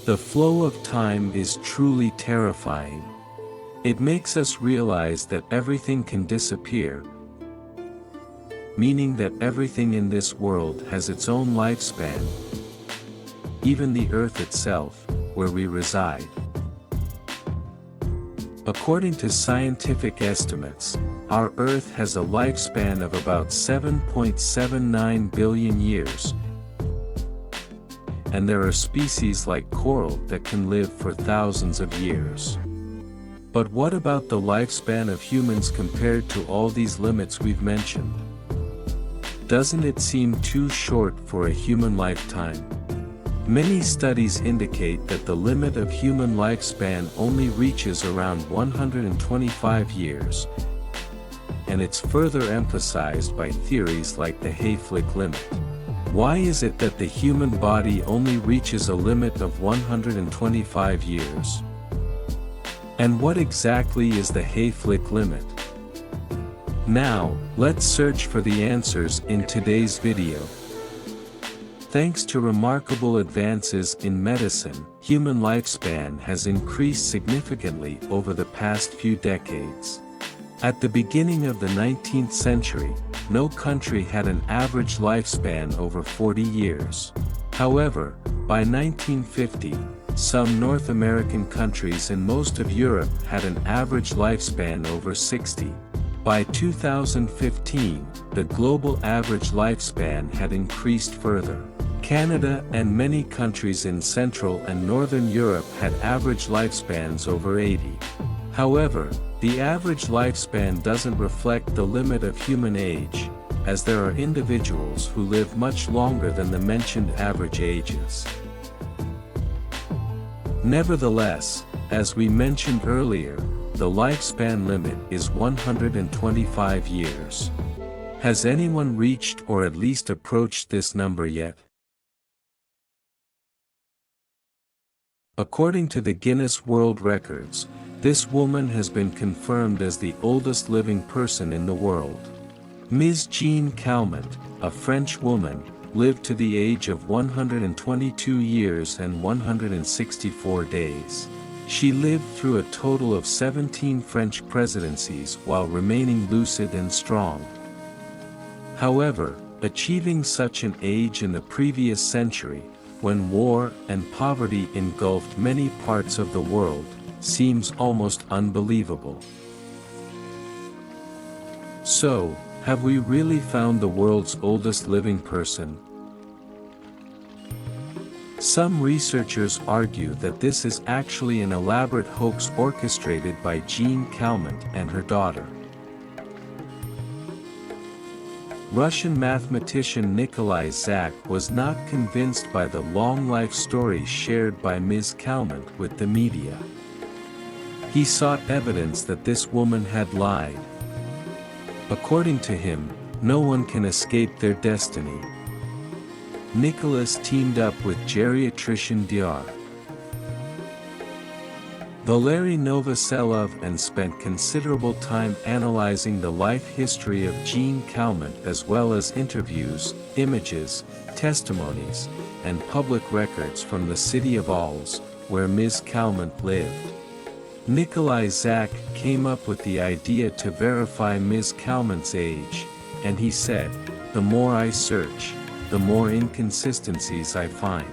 The flow of time is truly terrifying. It makes us realize that everything can disappear, meaning that everything in this world has its own lifespan, even the Earth itself, where we reside. According to scientific estimates, our Earth has a lifespan of about 7.79 billion years, and there are species like coral that can live for thousands of years. But what about the lifespan of humans compared to all these limits we've mentioned? Doesn't it seem too short for a human lifetime? Many studies indicate that the limit of human lifespan only reaches around 125 years, and it's further emphasized by theories like the Hayflick limit. Why is it that the human body only reaches a limit of 125 years? And what exactly is the Hayflick limit? Now, let's search for the answers in today's video. Thanks to remarkable advances in medicine, human lifespan has increased significantly over the past few decades. At the beginning of the 19th century, no country had an average lifespan over 40 years. However, by 1950, some North American countries and most of Europe had an average lifespan over 60. By 2015, the global average lifespan had increased further. Canada and many countries in Central and Northern Europe had average lifespans over 80. However, the average lifespan doesn't reflect the limit of human age, as there are individuals who live much longer than the mentioned average ages. Nevertheless, as we mentioned earlier, the lifespan limit is 125 years. Has anyone reached or at least approached this number yet? According to the Guinness World Records, this woman has been confirmed as the oldest living person in the world. Ms. Jean Calment, a French woman, lived to the age of 122 years and 164 days. She lived through a total of 17 French presidencies while remaining lucid and strong. However, achieving such an age in the previous century, when war and poverty engulfed many parts of the world, seems almost unbelievable. So, have we really found the world's oldest living person? Some researchers argue that this is actually an elaborate hoax orchestrated by Jean Calment and her daughter. Russian mathematician Nikolai Zak was not convinced by the long life stories shared by Ms. Calment with the media. He sought evidence that this woman had lied. According to him, no one can escape their destiny. Nicholas teamed up with geriatrician Dr. Valery Novoselov and spent considerable time analyzing the life history of Jean Calment as well as interviews, images, testimonies, and public records from the city of Als, where Ms. Calment lived. Nikolai Zak came up with the idea to verify Ms. Calment's age, and he said, "The more I search, the more inconsistencies I find."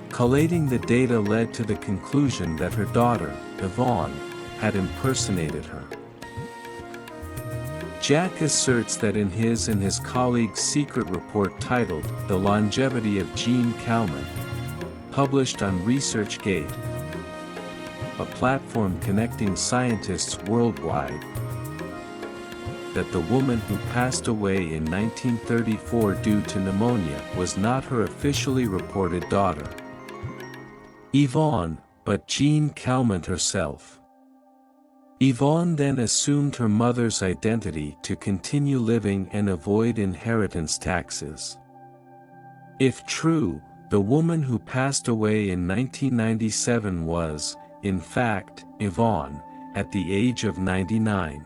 Collating the data led to the conclusion that her daughter, Yvonne, had impersonated her. Jack asserts that in his and his colleagues' secret report titled The Longevity of Jean Calment, published on ResearchGate, a platform connecting scientists worldwide, that the woman who passed away in 1934 due to pneumonia was not her officially reported daughter, Yvonne, but Jean Calment herself. Yvonne then assumed her mother's identity to continue living and avoid inheritance taxes. If true, the woman who passed away in 1997 was, in fact, Yvonne, at the age of 99.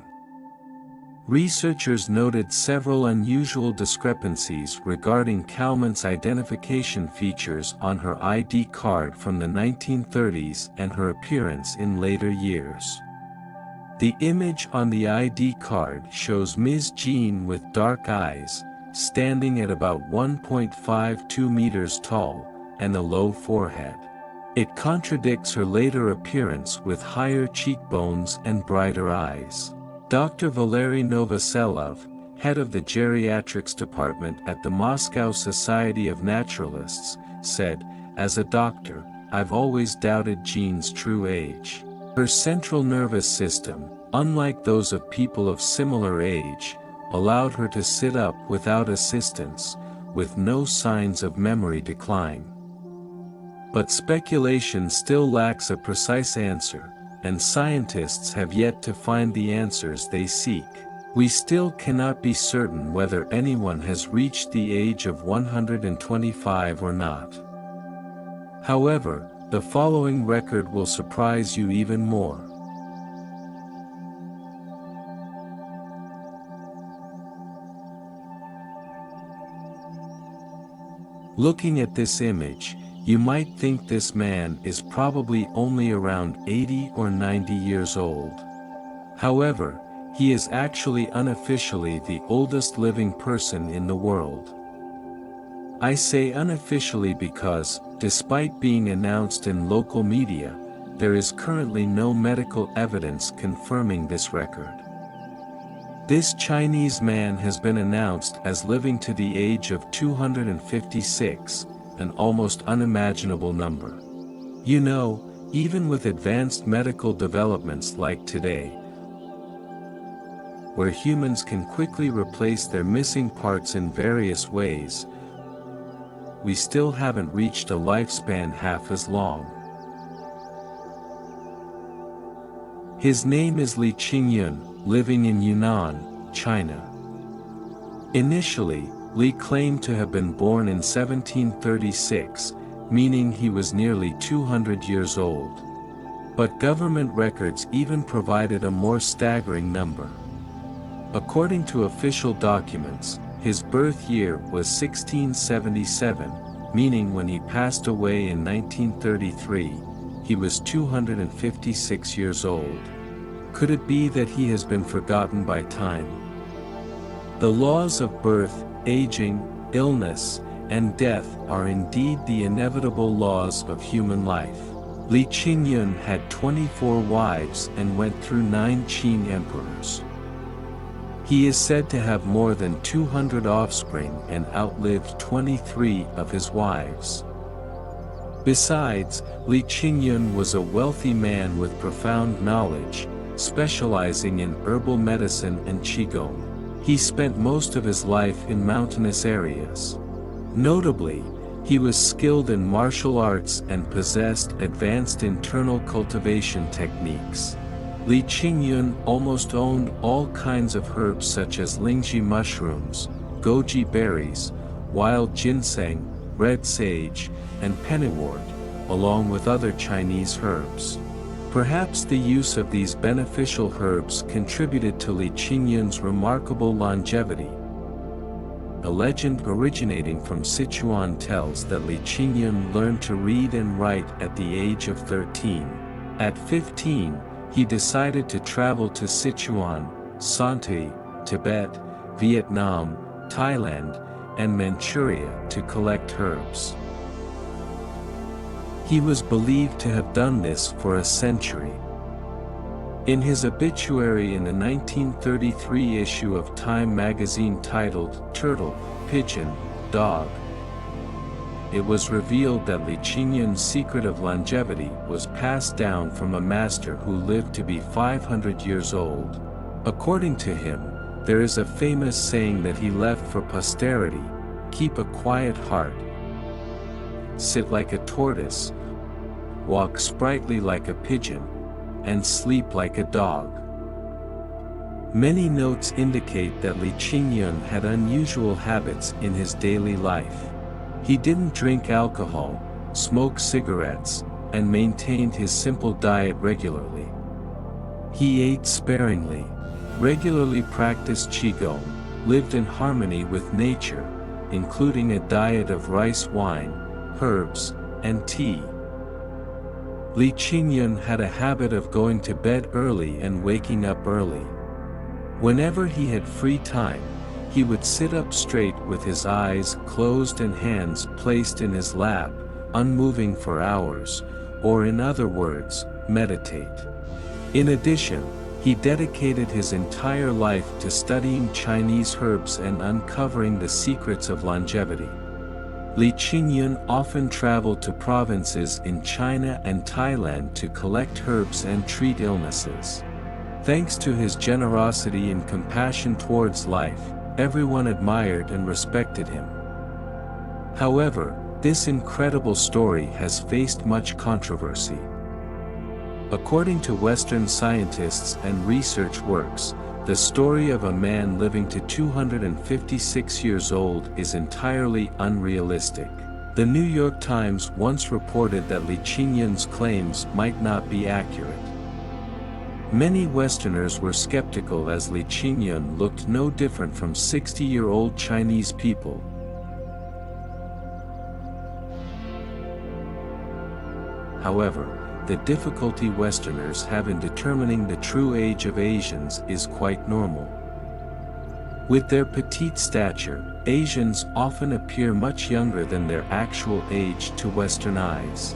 Researchers noted several unusual discrepancies regarding Calment's identification features on her ID card from the 1930s and her appearance in later years. The image on the ID card shows Ms. Jean with dark eyes, standing at about 1.52 meters tall, and a low forehead. It contradicts her later appearance with higher cheekbones and brighter eyes. Dr. Valery Novoselov, head of the geriatrics department at the Moscow Society of Naturalists, said, "As a doctor, I've always doubted Jean's true age. Her central nervous system, unlike those of people of similar age, allowed her to sit up without assistance, with no signs of memory decline." But speculation still lacks a precise answer, and scientists have yet to find the answers they seek. We still cannot be certain whether anyone has reached the age of 125 or not. However, the following record will surprise you even more. Looking at this image, you might think this man is probably only around 80 or 90 years old. However, he is actually unofficially the oldest living person in the world. I say unofficially because, despite being announced in local media, there is currently no medical evidence confirming this record. This Chinese man has been announced as living to the age of 256, an almost unimaginable number. You know, even with advanced medical developments like today, where humans can quickly replace their missing parts in various ways, we still haven't reached a lifespan half as long. His name is Li Ching-Yuen, living in Yunnan, China. Initially, Li claimed to have been born in 1736, meaning he was nearly 200 years old. But government records even provided a more staggering number. According to official documents, his birth year was 1677, meaning when he passed away in 1933, he was 256 years old. Could it be that he has been forgotten by time? The laws of birth, aging, illness, and death are indeed the inevitable laws of human life. Li Ching-Yuen had 24 wives and went through 9 Qing emperors. He is said to have more than 200 offspring and outlived 23 of his wives. Besides, Li Ching-Yuen was a wealthy man with profound knowledge, specializing in herbal medicine and qigong. He spent most of his life in mountainous areas. Notably, he was skilled in martial arts and possessed advanced internal cultivation techniques. Li Ching-Yuen almost owned all kinds of herbs such as lingji mushrooms, goji berries, wild ginseng, red sage, and pennywort, along with other Chinese herbs. Perhaps the use of these beneficial herbs contributed to Li Ching-Yuen's remarkable longevity. A legend originating from Sichuan tells that Li Ching-Yuen learned to read and write at the age of 13. At 15, he decided to travel to Sichuan, Santui, Tibet, Vietnam, Thailand, and Manchuria to collect herbs. He was believed to have done this for a century. In his obituary in the 1933 issue of Time magazine titled "Turtle, Pigeon, Dog," it was revealed that Li Ching-Yuen's secret of longevity was passed down from a master who lived to be 500 years old. According to him, there is a famous saying that he left for posterity: keep a quiet heart, sit like a tortoise, walk sprightly like a pigeon, and sleep like a dog. Many notes indicate that Li Ching-Yuen had unusual habits in his daily life. He didn't drink alcohol, smoke cigarettes, and maintained his simple diet regularly. He ate sparingly, regularly practiced qigong, lived in harmony with nature, including a diet of rice wine, herbs, and tea. Li Ching-Yuen had a habit of going to bed early and waking up early. Whenever he had free time, he would sit up straight with his eyes closed and hands placed in his lap, unmoving for hours, or in other words, meditate. In addition, he dedicated his entire life to studying Chinese herbs and uncovering the secrets of longevity. Li Ching-Yuen often traveled to provinces in China and Thailand to collect herbs and treat illnesses. Thanks to his generosity and compassion towards life, everyone admired and respected him. However, this incredible story has faced much controversy. According to Western scientists and research works, the story of a man living to 256 years old is entirely unrealistic. The New York Times once reported that Li Ching-Yuen's claims might not be accurate. Many Westerners were skeptical as Li Ching-Yuen looked no different from 60-year-old Chinese people. However, the difficulty Westerners have in determining the true age of Asians is quite normal. With their petite stature, Asians often appear much younger than their actual age to Western eyes.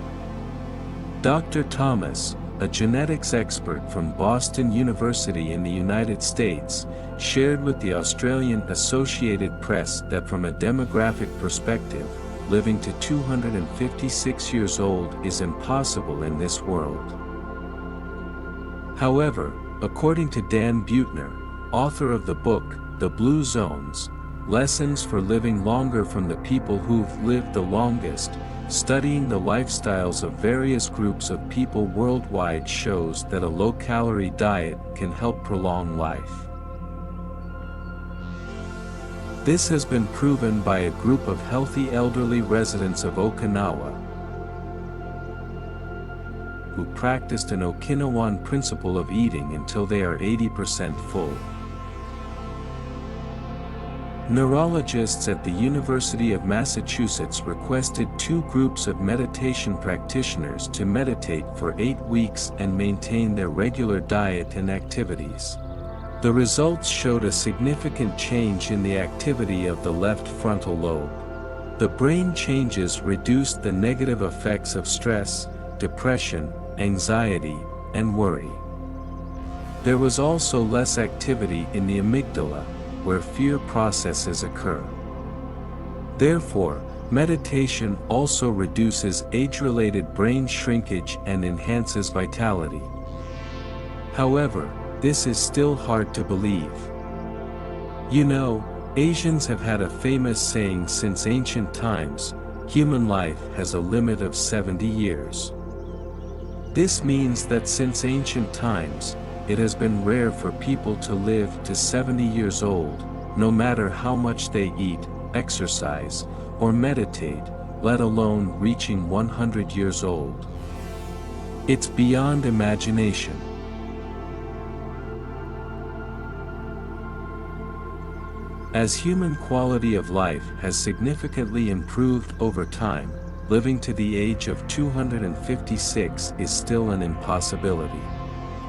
Dr. Thomas, a genetics expert from Boston University in the United States, shared with the Australian Associated Press that from a demographic perspective, living to 256 years old is impossible in this world. However, according to Dan Buettner, author of the book, The Blue Zones, Lessons for Living Longer from the People Who've Lived the Longest, studying the lifestyles of various groups of people worldwide shows that a low-calorie diet can help prolong life. This has been proven by a group of healthy elderly residents of Okinawa, who practiced an Okinawan principle of eating until they are 80% full. Neurologists at the University of Massachusetts requested 2 groups of meditation practitioners to meditate for 8 weeks and maintain their regular diet and activities. The results showed a significant change in the activity of the left frontal lobe. The brain changes reduced the negative effects of stress, depression, anxiety, and worry. There was also less activity in the amygdala, where fear processes occur. Therefore, meditation also reduces age-related brain shrinkage and enhances vitality. However, this is still hard to believe. You know, Asians have had a famous saying since ancient times, human life has a limit of 70 years. This means that since ancient times, it has been rare for people to live to 70 years old, no matter how much they eat, exercise, or meditate, let alone reaching 100 years old. It's beyond imagination. As human quality of life has significantly improved over time, living to the age of 256 is still an impossibility.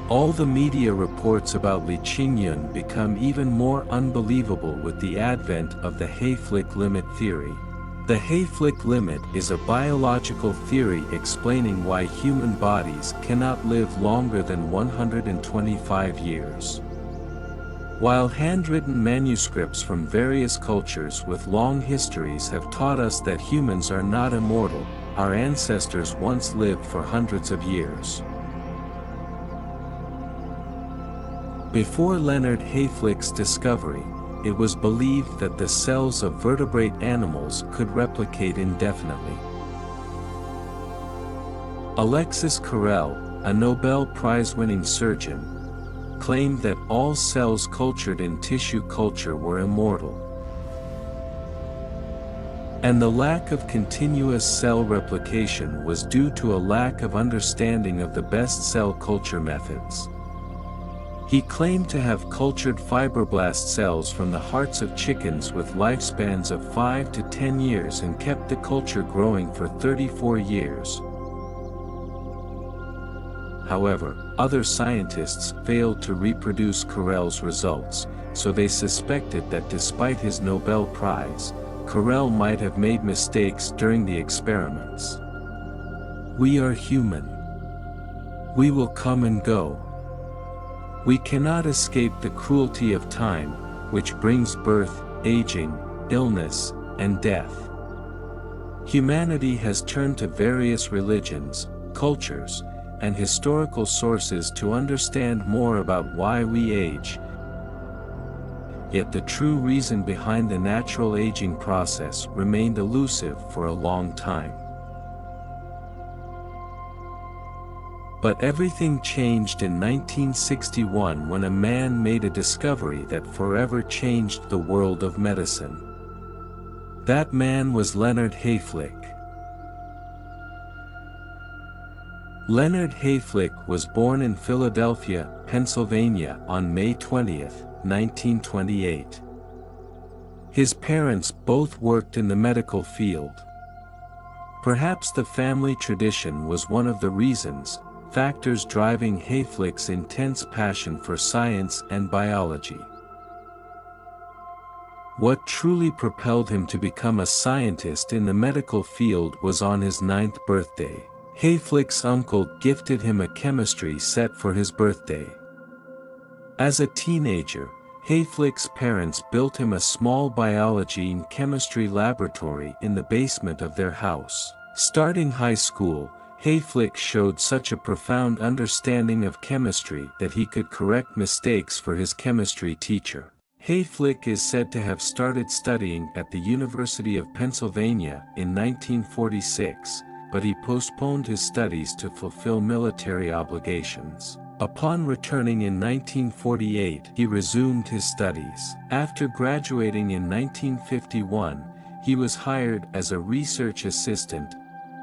All the media reports about Li Ching-Yuen become even more unbelievable with the advent of the Hayflick limit theory. The Hayflick limit is a biological theory explaining why human bodies cannot live longer than 125 years. While handwritten manuscripts from various cultures with long histories have taught us that humans are not immortal, our ancestors once lived for hundreds of years. Before Leonard Hayflick's discovery, it was believed that the cells of vertebrate animals could replicate indefinitely. Alexis Carrel, a Nobel Prize-winning surgeon, claimed that all cells cultured in tissue culture were immortal. And the lack of continuous cell replication was due to a lack of understanding of the best cell culture methods. He claimed to have cultured fibroblast cells from the hearts of chickens with lifespans of 5 to 10 years and kept the culture growing for 34 years. However, other scientists failed to reproduce Carrel's results, so they suspected that despite his Nobel Prize, Carrel might have made mistakes during the experiments. We are human. We will come and go. We cannot escape the cruelty of time, which brings birth, aging, illness, and death. Humanity has turned to various religions, cultures, and historical sources to understand more about why we age. Yet the true reason behind the natural aging process remained elusive for a long time. But everything changed in 1961 when a man made a discovery that forever changed the world of medicine. That man was Leonard Hayflick. Leonard Hayflick was born in Philadelphia, Pennsylvania on May 20, 1928. His parents both worked in the medical field. Perhaps the family tradition was one of the factors driving Hayflick's intense passion for science and biology. What truly propelled him to become a scientist in the medical field was on his 9th birthday. Hayflick's uncle gifted him a chemistry set for his birthday. As a teenager, Hayflick's parents built him a small biology and chemistry laboratory in the basement of their house. Starting high school, Hayflick showed such a profound understanding of chemistry that he could correct mistakes for his chemistry teacher. Hayflick is said to have started studying at the University of Pennsylvania in 1946, but he postponed his studies to fulfill military obligations. Upon returning in 1948, he resumed his studies. After graduating in 1951, he was hired as a research assistant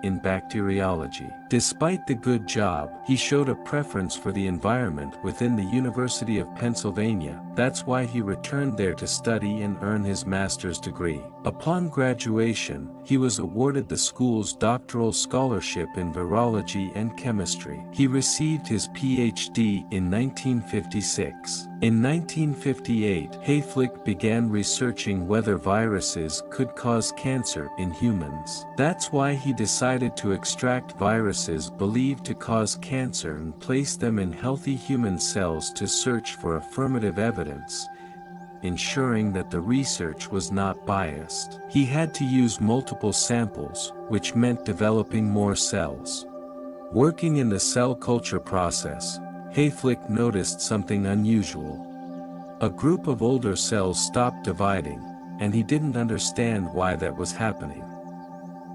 in bacteriology. Despite the good job, he showed a preference for the environment within the University of Pennsylvania. That's why he returned there to study and earn his master's degree. Upon graduation, he was awarded the school's doctoral scholarship in virology and chemistry. He received his PhD in 1956. In 1958, Hayflick began researching whether viruses could cause cancer in humans. That's why he decided to extract viruses believed to cause cancer and place them in healthy human cells to search for affirmative evidence, ensuring that the research was not biased. He had to use multiple samples, which meant developing more cells. Working in the cell culture process, Hayflick noticed something unusual. A group of older cells stopped dividing, and he didn't understand why that was happening.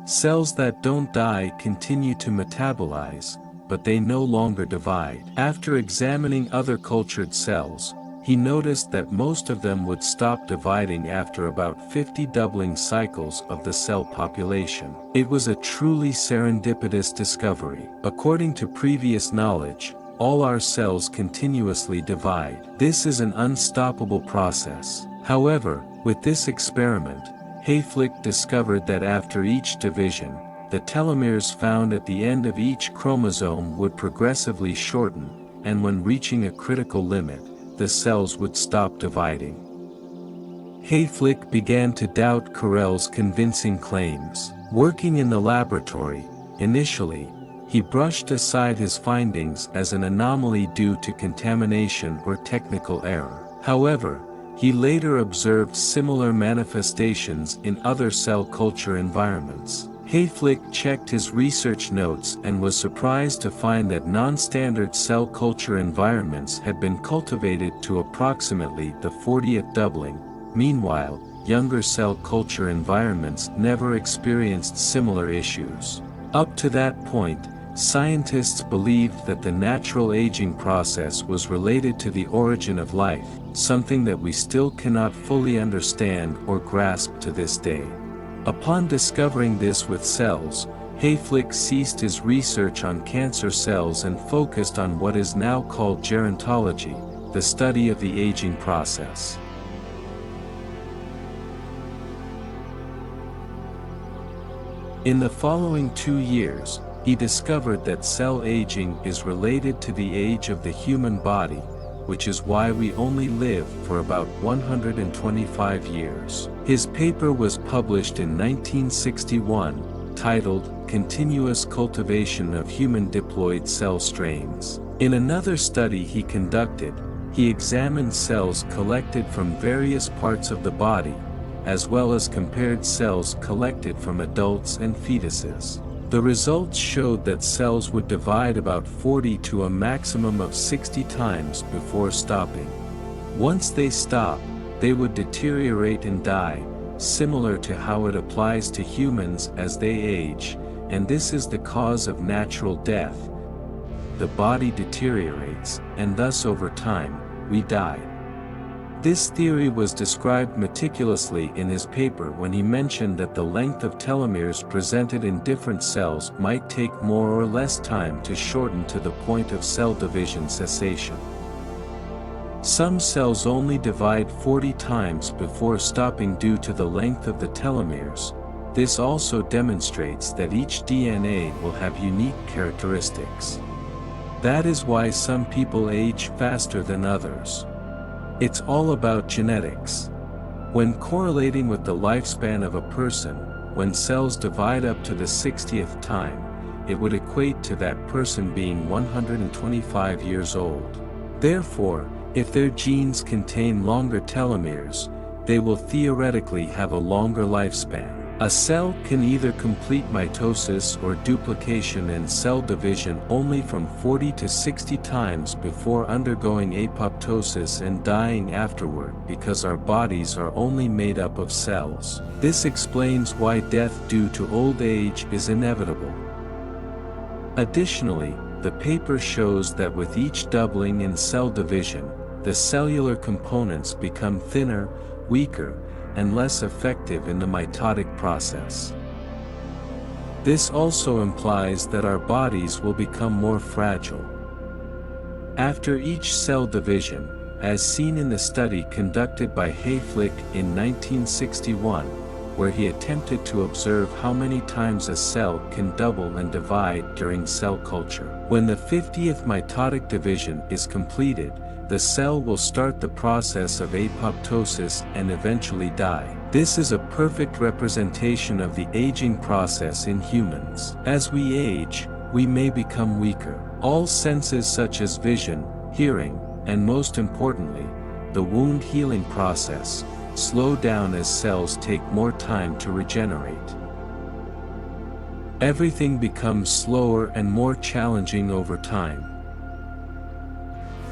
Cells that don't die continue to metabolize, but they no longer divide. After examining other cultured cells, he noticed that most of them would stop dividing after about 50 doubling cycles of the cell population. It was a truly serendipitous discovery. According to previous knowledge, all our cells continuously divide. This is an unstoppable process. However, with this experiment, Hayflick discovered that after each division, the telomeres found at the end of each chromosome would progressively shorten, and when reaching a critical limit, the cells would stop dividing. Hayflick began to doubt Carrel's convincing claims. Working in the laboratory, initially, he brushed aside his findings as an anomaly due to contamination or technical error. However, he later observed similar manifestations in other cell culture environments. Hayflick checked his research notes and was surprised to find that non-standard cell culture environments had been cultivated to approximately the 40th doubling. Meanwhile, younger cell culture environments never experienced similar issues. Up to that point, scientists believed that the natural aging process was related to the origin of life, something that we still cannot fully understand or grasp to this day. Upon discovering this with cells, Hayflick ceased his research on cancer cells and focused on what is now called gerontology, the study of the aging process. In the following 2 years, he discovered that cell aging is related to the age of the human body, which is why we only live for about 125 years. His paper was published in 1961, titled Continuous Cultivation of Human Diploid Cell Strains. In another study he conducted, he examined cells collected from various parts of the body, as well as compared cells collected from adults and fetuses. The results showed that cells would divide about 40 to a maximum of 60 times before stopping. Once they stop, they would deteriorate and die, similar to how it applies to humans as they age, and this is the cause of natural death. The body deteriorates, and thus over time, we die. This theory was described meticulously in his paper when he mentioned that the length of telomeres presented in different cells might take more or less time to shorten to the point of cell division cessation. Some cells only divide 40 times before stopping due to the length of the telomeres. This also demonstrates that each DNA will have unique characteristics. That is why some people age faster than others. It's all about genetics. When correlating with the lifespan of a person, when cells divide up to the 60th time, it would equate to that person being 125 years old. Therefore, if their genes contain longer telomeres, they will theoretically have a longer lifespan. A cell can either complete mitosis or duplication and cell division only from 40 to 60 times before undergoing apoptosis and dying afterward because our bodies are only made up of cells. This explains why death due to old age is inevitable. Additionally, the paper shows that with each doubling in cell division, the cellular components become thinner, weaker, and less effective in the mitotic process. This also implies that our bodies will become more fragile. After each cell division, as seen in the study conducted by Hayflick in 1961, where he attempted to observe how many times a cell can double and divide during cell culture. When the 50th mitotic division is completed, the cell will start the process of apoptosis and eventually die. This is a perfect representation of the aging process in humans. As we age, we may become weaker. All senses such as vision, hearing, and most importantly, the wound healing process, slow down as cells take more time to regenerate. Everything becomes slower and more challenging over time.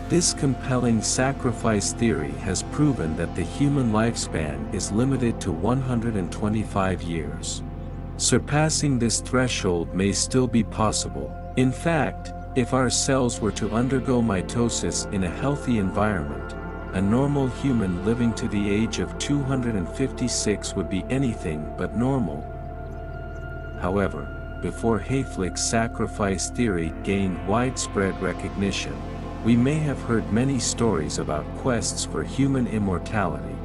This compelling sacrifice theory has proven that the human lifespan is limited to 125 years. Surpassing this threshold may still be possible. In fact, if our cells were to undergo mitosis in a healthy environment, a normal human living to the age of 256 would be anything but normal. However, before Hayflick's sacrifice theory gained widespread recognition, we may have heard many stories about quests for human immortality.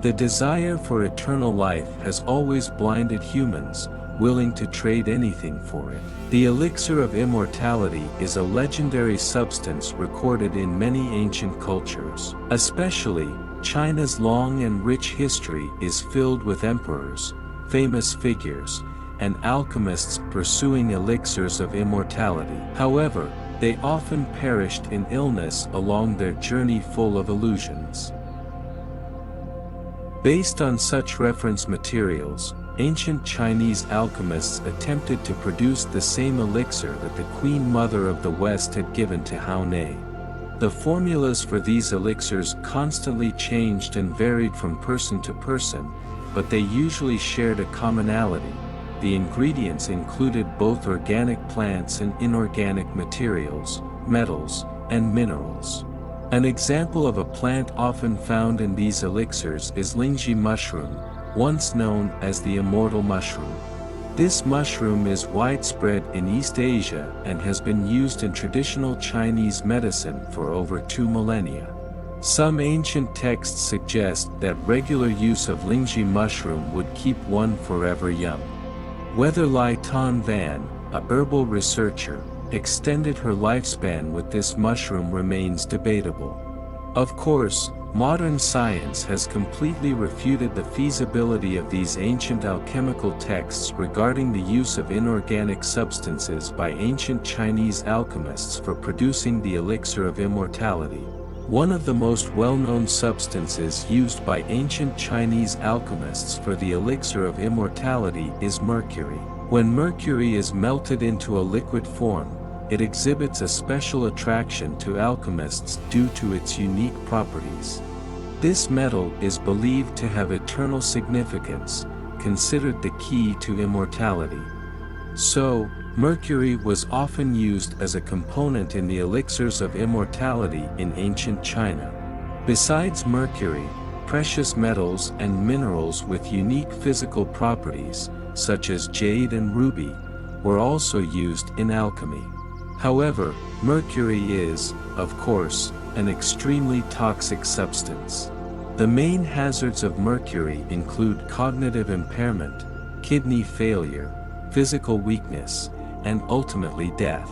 The desire for eternal life has always blinded humans, willing to trade anything for it. The elixir of immortality is a legendary substance recorded in many ancient cultures. Especially, China's long and rich history is filled with emperors, famous figures, and alchemists pursuing elixirs of immortality. However, they often perished in illness along their journey full of illusions. Based on such reference materials, ancient Chinese alchemists attempted to produce the same elixir that the Queen Mother of the West had given to Haonei. The formulas for these elixirs constantly changed and varied from person to person, but they usually shared a commonality. The ingredients included both organic plants and inorganic materials, metals, and minerals. An example of a plant often found in these elixirs is Lingji mushroom, once known as the immortal mushroom. This mushroom is widespread in East Asia and has been used in traditional Chinese medicine for over 2 millennia. Some ancient texts suggest that regular use of lingzhi mushroom would keep one forever young. Whether Li Ching-Yuen, a herbal researcher, extended her lifespan with this mushroom remains debatable. Of course, modern science has completely refuted the feasibility of these ancient alchemical texts regarding the use of inorganic substances by ancient Chinese alchemists for producing the elixir of immortality. One of the most well-known substances used by ancient Chinese alchemists for the elixir of immortality is mercury. When mercury is melted into a liquid form, it exhibits a special attraction to alchemists due to its unique properties. This metal is believed to have eternal significance, considered the key to immortality. So, mercury was often used as a component in the elixirs of immortality in ancient China. Besides mercury, precious metals and minerals with unique physical properties, such as jade and ruby, were also used in alchemy. However, mercury is, of course, an extremely toxic substance. The main hazards of mercury include cognitive impairment, kidney failure, physical weakness, and ultimately death.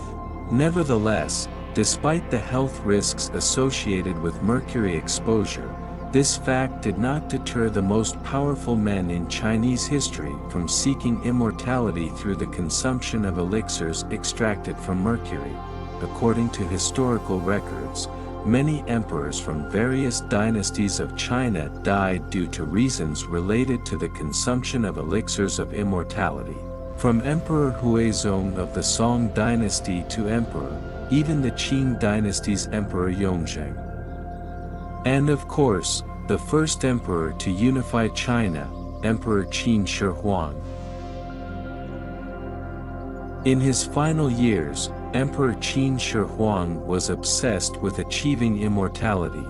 Nevertheless, despite the health risks associated with mercury exposure, this fact did not deter the most powerful men in Chinese history from seeking immortality through the consumption of elixirs extracted from mercury. According to historical records, many emperors from various dynasties of China died due to reasons related to the consumption of elixirs of immortality. From Emperor Huizong of the Song dynasty to emperor, even the Qing dynasty's Emperor Yongzheng. And of course, the first emperor to unify China, Emperor Qin Shi Huang. In his final years, Emperor Qin Shi Huang was obsessed with achieving immortality.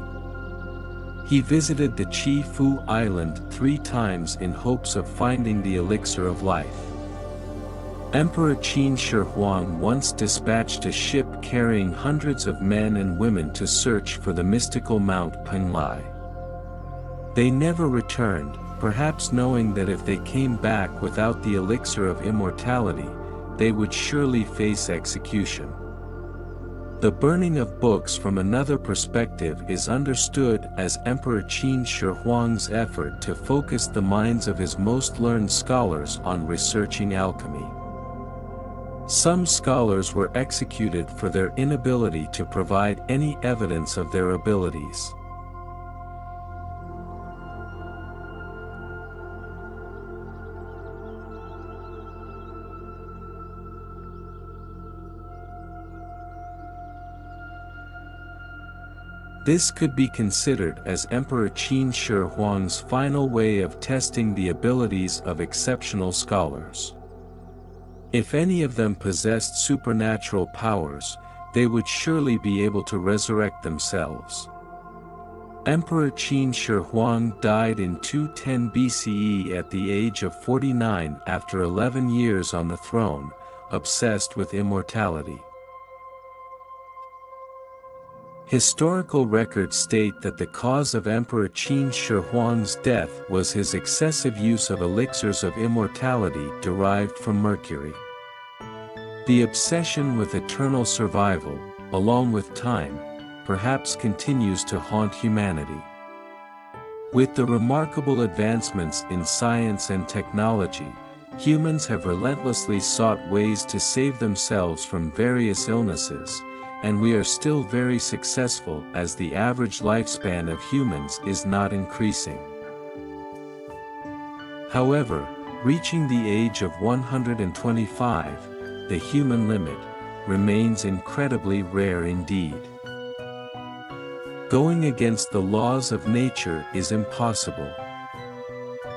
He visited the Chi Fu Island 3 times in hopes of finding the elixir of life. Emperor Qin Shi Huang once dispatched a ship carrying hundreds of men and women to search for the mystical Mount Penglai. They never returned, perhaps knowing that if they came back without the elixir of immortality, they would surely face execution. The burning of books from another perspective is understood as Emperor Qin Shi Huang's effort to focus the minds of his most learned scholars on researching alchemy. Some scholars were executed for their inability to provide any evidence of their abilities. This could be considered as Emperor Qin Shi Huang's final way of testing the abilities of exceptional scholars. If any of them possessed supernatural powers, they would surely be able to resurrect themselves. Emperor Qin Shi Huang died in 210 BCE at the age of 49 after 11 years on the throne, obsessed with immortality. Historical records state that the cause of Emperor Qin Shi Huang's death was his excessive use of elixirs of immortality derived from mercury. The obsession with eternal survival, along with time, perhaps continues to haunt humanity. With the remarkable advancements in science and technology, humans have relentlessly sought ways to save themselves from various illnesses, and we are still very successful as the average lifespan of humans is not increasing. However, reaching the age of 125, the human limit, remains incredibly rare indeed. Going against the laws of nature is impossible.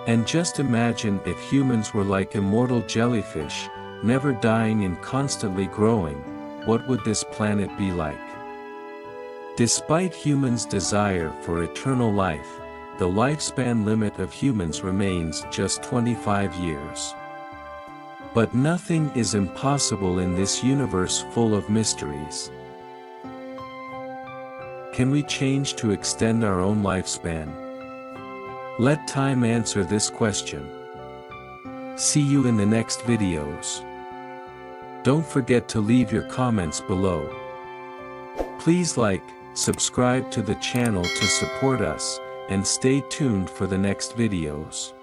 And just imagine if humans were like immortal jellyfish, never dying and constantly growing, what would this planet be like? Despite humans' desire for eternal life, the lifespan limit of humans remains just 25 years. But nothing is impossible in this universe full of mysteries. Can we change to extend our own lifespan? Let time answer this question. See you in the next videos. Don't forget to leave your comments below. Please like, subscribe to the channel to support us, and stay tuned for the next videos.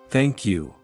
Thank you.